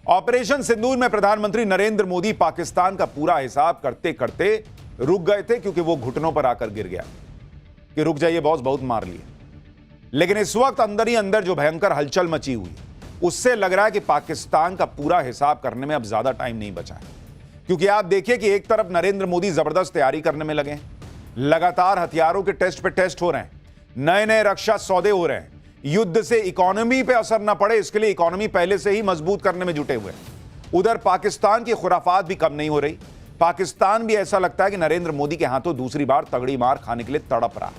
Operation सिंदूर में प्रधानमंत्री नरेंद्र मोदी पाकिस्तान का पूरा हिसाब करते करते रुक गए थे, क्योंकि वो घुटनों पर आकर गिर गया कि रुक जाइए बॉस, बहुत मार लिए। लेकिन इस वक्त अंदर ही अंदर जो भयंकर हलचल मची हुई है, उससे लग रहा है कि पाकिस्तान का पूरा हिसाब करने में अब ज्यादा टाइम नहीं बचा है। क्योंकि आप देखिए कि एक तरफ नरेंद्र मोदी जबरदस्त तैयारी करने में लगे हैं, लगातार हथियारों के टेस्ट पे टेस्ट हो रहे हैं, नए नए रक्षा सौदे हो रहे हैं, युद्ध से इकोनॉमी पे असर ना पड़े इसके लिए इकोनॉमी पहले से ही मजबूत करने में जुटे हुए हैं। उधर पाकिस्तान की खुराफात भी कम नहीं हो रही। पाकिस्तान भी ऐसा लगता है कि नरेंद्र मोदी के हाथों दूसरी बार तगड़ी मार खाने के लिए तड़प रहा है।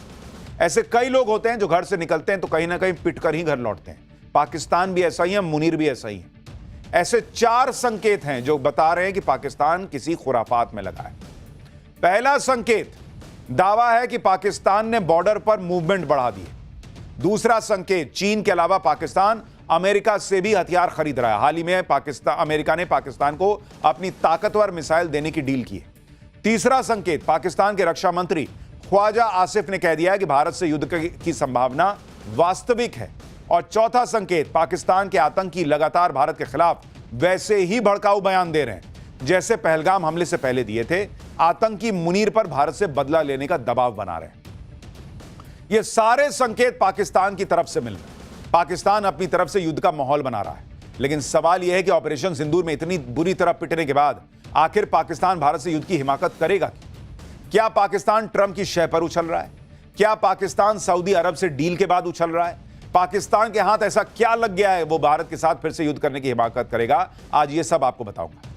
ऐसे कई लोग होते हैं जो घर से निकलते हैं तो कहीं ना कहीं पिट कर ही घर लौटते हैं। पाकिस्तान भी ऐसा ही है, मुनीर भी ऐसा ही है। ऐसे 4 संकेत हैं जो बता रहे हैं कि पाकिस्तान किसी खुराफात में लगा है। पहला संकेत, दावा है कि पाकिस्तान ने बॉर्डर पर मूवमेंट बढ़ा दी है। दूसरा संकेत, चीन के अलावा पाकिस्तान अमेरिका से भी हथियार खरीद रहा है। हाल ही में अमेरिका ने पाकिस्तान को अपनी ताकतवर मिसाइल देने की डील की है। तीसरा संकेत, पाकिस्तान के रक्षा मंत्री ख्वाजा आसिफ ने कह दिया है कि भारत से युद्ध की संभावना वास्तविक है। और चौथा संकेत, पाकिस्तान के आतंकी लगातार भारत के खिलाफ वैसे ही भड़काऊ बयान दे रहे हैं जैसे पहलगाम हमले से पहले दिए थे। आतंकी मुनीर पर भारत से बदला लेने का दबाव बना रहे हैं। ये सारे संकेत पाकिस्तान की तरफ से मिल रहे हैं। पाकिस्तान अपनी तरफ से युद्ध का माहौल बना रहा है। लेकिन सवाल यह है कि ऑपरेशन सिंदूर में इतनी बुरी तरह पिटने के बाद आखिर पाकिस्तान भारत से युद्ध की हिमाकत करेगा? क्या पाकिस्तान ट्रंप की शह पर उछल रहा है? क्या पाकिस्तान सऊदी अरब से डील के बाद उछल रहा है? पाकिस्तान के हाथ ऐसा क्या लग गया है वो भारत के साथ फिर से युद्ध करने की हिमाकत करेगा? आज ये सब आपको बताऊंगा।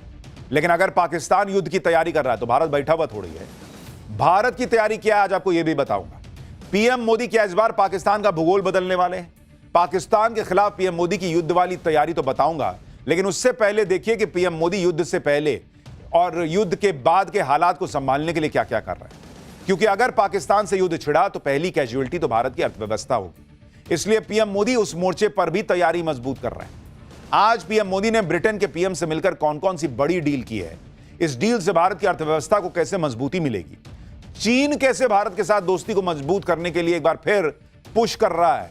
लेकिन अगर पाकिस्तान युद्ध की तैयारी कर रहा है तो भारत बैठा हुआ थोड़ी है। भारत की तैयारी क्या है आज आपको यह भी बताऊंगा। पीएम मोदी क्या इस बार पाकिस्तान का भूगोल बदलने वाले हैं? पाकिस्तान के खिलाफ पीएम मोदी की युद्ध वाली तैयारी तो बताऊंगा, लेकिन उससे पहले देखिए कि पीएम मोदी युद्ध से पहले और युद्ध के बाद के हालात को संभालने के लिए क्या क्या कर रहे हैं। क्योंकि अगर पाकिस्तान से युद्ध छिड़ा तो पहली कैजुअल्टी तो भारत की अर्थव्यवस्था होगी। इसलिए पीएम मोदी उस मोर्चे पर भी तैयारी मजबूत कर रहे हैं। आज पीएम मोदी ने ब्रिटेन के पीएम से मिलकर कौन कौन सी बड़ी डील की है, इस डील से भारत की अर्थव्यवस्था को कैसे मजबूती मिलेगी, चीन कैसे भारत के साथ दोस्ती को मजबूत करने के लिए एक बार फिर पुश कर रहा है,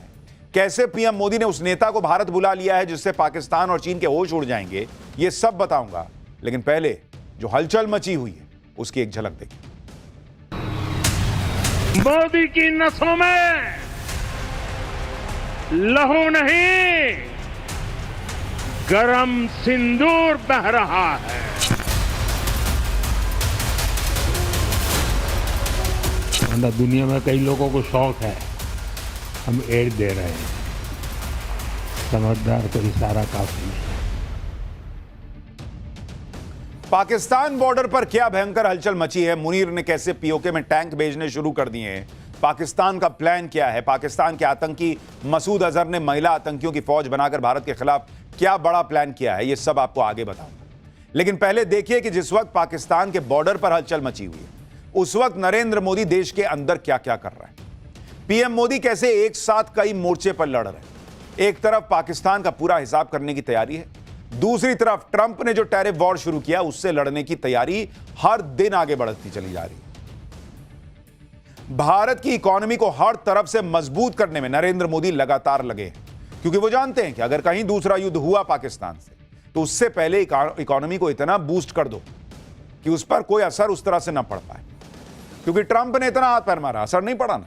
कैसे पीएम मोदी ने उस नेता को भारत बुला लिया है जिससे पाकिस्तान और चीन के होश उड़ जाएंगे, ये सब बताऊंगा। लेकिन पहले जो हलचल मची हुई है उसकी एक झलक देखिए। मोदी की नसों में लहू नहीं, गरम सिंदूर बह रहा है। दुनिया में कई लोगों को शौक है, हम एड दे रहे हैं, समझदार तो इशारा काफी है। पाकिस्तान बॉर्डर पर क्या भयंकर हलचल मची है। मुनीर ने कैसे पीओके में टैंक भेजने शुरू कर दिए हैं। पाकिस्तान का प्लान क्या है। पाकिस्तान के आतंकी मसूद अजहर ने महिला आतंकियों की फौज बनाकर भारत के खिलाफ क्या बड़ा प्लान किया है, ये सब आपको आगे बताऊंगा। लेकिन पहले देखिए कि जिस वक्त पाकिस्तान के बॉर्डर पर हलचल मची हुई है उस वक्त नरेंद्र मोदी देश के अंदर क्या क्या कर रहे हैं। पीएम मोदी कैसे एक साथ कई मोर्चे पर लड़ रहे हैं। एक तरफ पाकिस्तान का पूरा हिसाब करने की तैयारी है, दूसरी तरफ ट्रंप ने जो टैरिफ वॉर शुरू किया उससे लड़ने की तैयारी हर दिन आगे बढ़ती चली जा रही है। भारत की इकोनॉमी को हर तरफ से मजबूत करने में नरेंद्र मोदी लगातार लगे हैं, क्योंकि वो जानते हैं कि अगर कहीं दूसरा युद्ध हुआ पाकिस्तान से तो उससे पहले इकोनॉमी को इतना बूस्ट कर दो कि उस पर कोई असर उस तरह से ना पड़ पाए। क्योंकि ट्रंप ने इतना हाथ पैर मारा, असर नहीं पड़ा ना।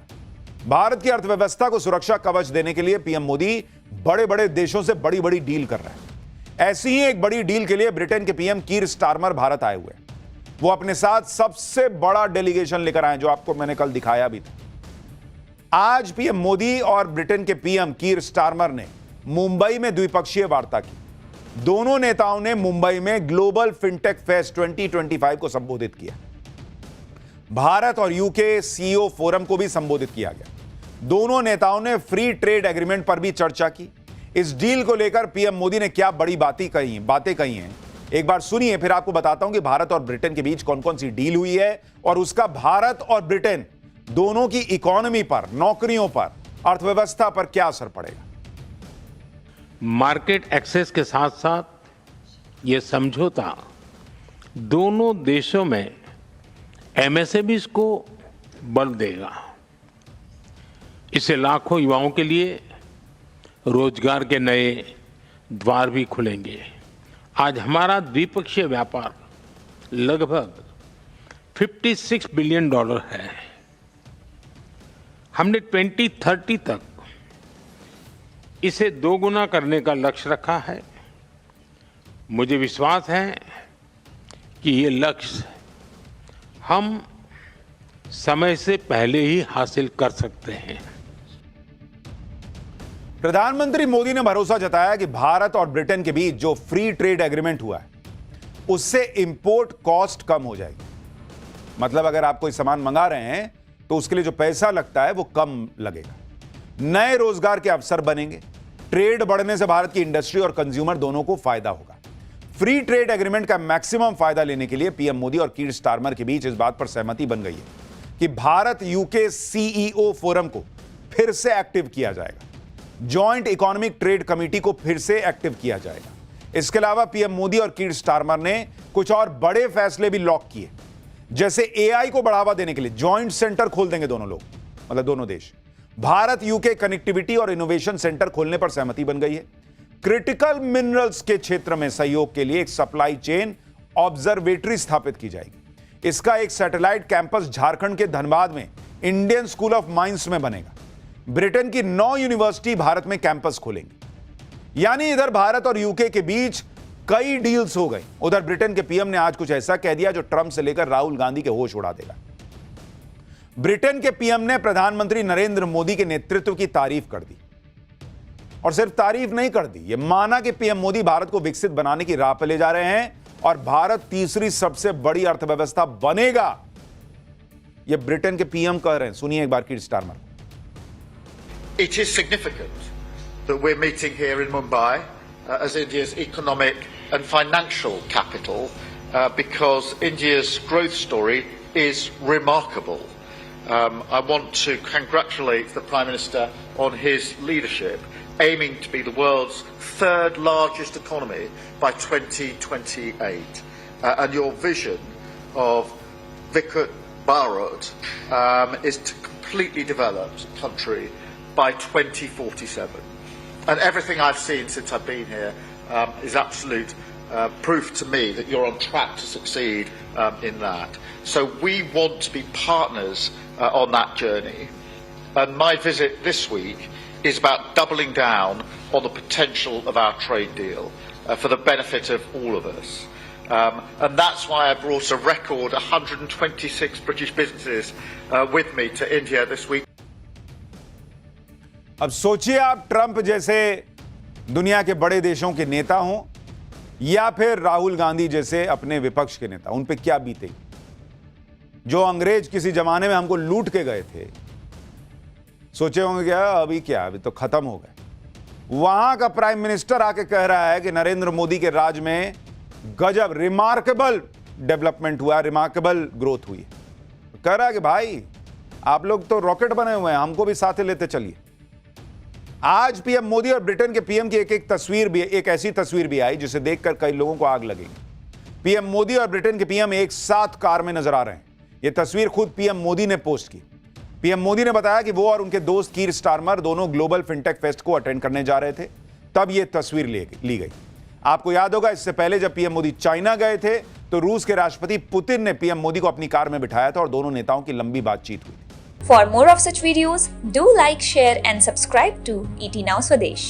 भारत की अर्थव्यवस्था को सुरक्षा कवच देने के लिए पीएम मोदी बड़े बड़े देशों से बड़ी बड़ी डील कर रहे हैं। ऐसी ही एक बड़ी डील के लिए ब्रिटेन के पीएम कीर स्टारमर भारत आए हुए हैं। वो अपने साथ सबसे बड़ा डेलीगेशन लेकर आए, जो आपको मैंने कल दिखाया भी था। आज पीएम मोदी और ब्रिटेन के पीएम कीर स्टारमर ने मुंबई में द्विपक्षीय वार्ता की। दोनों नेताओं ने मुंबई में ग्लोबल फिनटेक फेस्ट 2025 को संबोधित किया। भारत और यूके सीईओ फोरम को भी संबोधित किया गया। दोनों नेताओं ने फ्री ट्रेड एग्रीमेंट पर भी चर्चा की। इस डील को लेकर पीएम मोदी ने क्या बड़ी बातें कही हैं, एक बार सुनिए, फिर आपको बताता हूं कि भारत और ब्रिटेन के बीच कौन कौन सी डील हुई है और उसका भारत और ब्रिटेन दोनों की इकोनॉमी पर, नौकरियों पर, अर्थव्यवस्था पर क्या असर पड़ेगा। मार्केट एक्सेस के साथ साथ ये समझौता दोनों देशों में एमएसएमईज को बल देगा। इससे लाखों युवाओं के लिए रोजगार के नए द्वार भी खुलेंगे। आज हमारा द्विपक्षीय व्यापार लगभग 56 बिलियन डॉलर है। हमने 2030 तक इसे दोगुना करने का लक्ष्य रखा है। मुझे विश्वास है कि ये लक्ष्य हम समय से पहले ही हासिल कर सकते हैं। प्रधानमंत्री मोदी ने भरोसा जताया कि भारत और ब्रिटेन के बीच जो फ्री ट्रेड एग्रीमेंट हुआ है उससे इंपोर्ट कॉस्ट कम हो जाएगी। मतलब अगर आप कोई सामान मंगा रहे हैं तो उसके लिए जो पैसा लगता है वो कम लगेगा। नए रोजगार के अवसर बनेंगे। ट्रेड बढ़ने से भारत की इंडस्ट्री और कंज्यूमर दोनों को फायदा होगा। फ्री ट्रेड एग्रीमेंट का मैक्सिमम फायदा लेने के लिए पीएम मोदी और कीर स्टारमर के बीच इस बात पर सहमति बन गई है कि भारत यूके सीईओ फोरम को फिर से एक्टिव किया जाएगा। जॉइंट इकोनॉमिक ट्रेड कमेटी को फिर से एक्टिव किया जाएगा। इसके अलावा पीएम मोदी और कीर स्टारमर ने कुछ और बड़े फैसले भी लॉक किए, जैसे एआई को बढ़ावा देने के लिए जॉइंट सेंटर खोल देंगे दोनों लोग, मतलब दोनों देश। भारत यूके कनेक्टिविटी और इनोवेशन सेंटर खोलने पर सहमति बन गई है। क्रिटिकल मिनरल्स के क्षेत्र में सहयोग के लिए एक सप्लाई चेन ऑब्जर्वेटरी स्थापित की जाएगी। इसका एक सैटेलाइट कैंपस झारखंड के धनबाद में इंडियन स्कूल ऑफ माइंस में बनेगा। ब्रिटेन की 9 यूनिवर्सिटी भारत में कैंपस खोलेंगी। यानी इधर भारत और यूके के बीच कई डील्स हो गई। उधर ब्रिटेन के पीएम ने आज कुछ ऐसा कह दिया जो ट्रंप से लेकर राहुल गांधी के होश उड़ा देगा। ब्रिटेन के पीएम ने प्रधानमंत्री नरेंद्र मोदी के नेतृत्व की तारीफ कर दी, और सिर्फ तारीफ नहीं कर दी, यह माना कि पीएम मोदी भारत को विकसित बनाने की राह पर ले जा रहे हैं और भारत तीसरी सबसे बड़ी अर्थव्यवस्था बनेगा। यह ब्रिटेन के पीएम कह रहे हैं। सुनिए एक बार कीर Starmer. It is significant that we're meeting here in Mumbai as India's economic and financial capital because India's growth story is remarkable. I want to congratulate the Prime Minister on his leadership, aiming to be the world's third largest economy by 2028. And your vision of Viksit Bharat is to completely develop the country by 2047. And everything I've seen since I've been here is absolute proof to me that you're on track to succeed in that. So we want to be partners on that journey. And my visit this week is about doubling down on the potential of our trade deal for the benefit of all of us. And that's why I brought a record 126 British businesses with me to India this week. अब सोचिए आप Trump जैसे दुनिया के बड़े देशों के नेता हों या फिर राहुल गांधी जैसे अपने विपक्ष के नेता, उन पे क्या बीते। जो अंग्रेज किसी जमाने में हमको लूट के गए थे, सोचे होंगे क्या अभी तो खत्म हो गए। वहां का प्राइम मिनिस्टर आके कह रहा है कि नरेंद्र मोदी के राज में गजब रिमार्केबल डेवलपमेंट हुआ, रिमार्केबल ग्रोथ हुई। कह रहा है कि भाई आप लोग तो रॉकेट बने हुए हैं, हमको भी साथ लेते चलिए। आज पीएम मोदी और ब्रिटेन के पीएम की एक ऐसी तस्वीर भी आई जिसे देखकर कई लोगों को आग लगेगी। पीएम मोदी और ब्रिटेन के पीएम एक साथ कार में नजर आ रहे हैं। यह तस्वीर खुद पीएम मोदी ने पोस्ट की। पीएम मोदी ने बताया कि वो और उनके दोस्त कीर स्टारमर दोनों ग्लोबल फिनटेक फेस्ट को अटेंड करने जा रहे थे, तब यह तस्वीर ली गई। आपको याद होगा इससे पहले जब पीएम मोदी चाइना गए थे तो रूस के राष्ट्रपति पुतिन ने पीएम मोदी को अपनी कार में बिठाया था और दोनों नेताओं की लंबी बातचीत हुई थी। For more of such videos, do like, share and subscribe to ET Now Swadesh.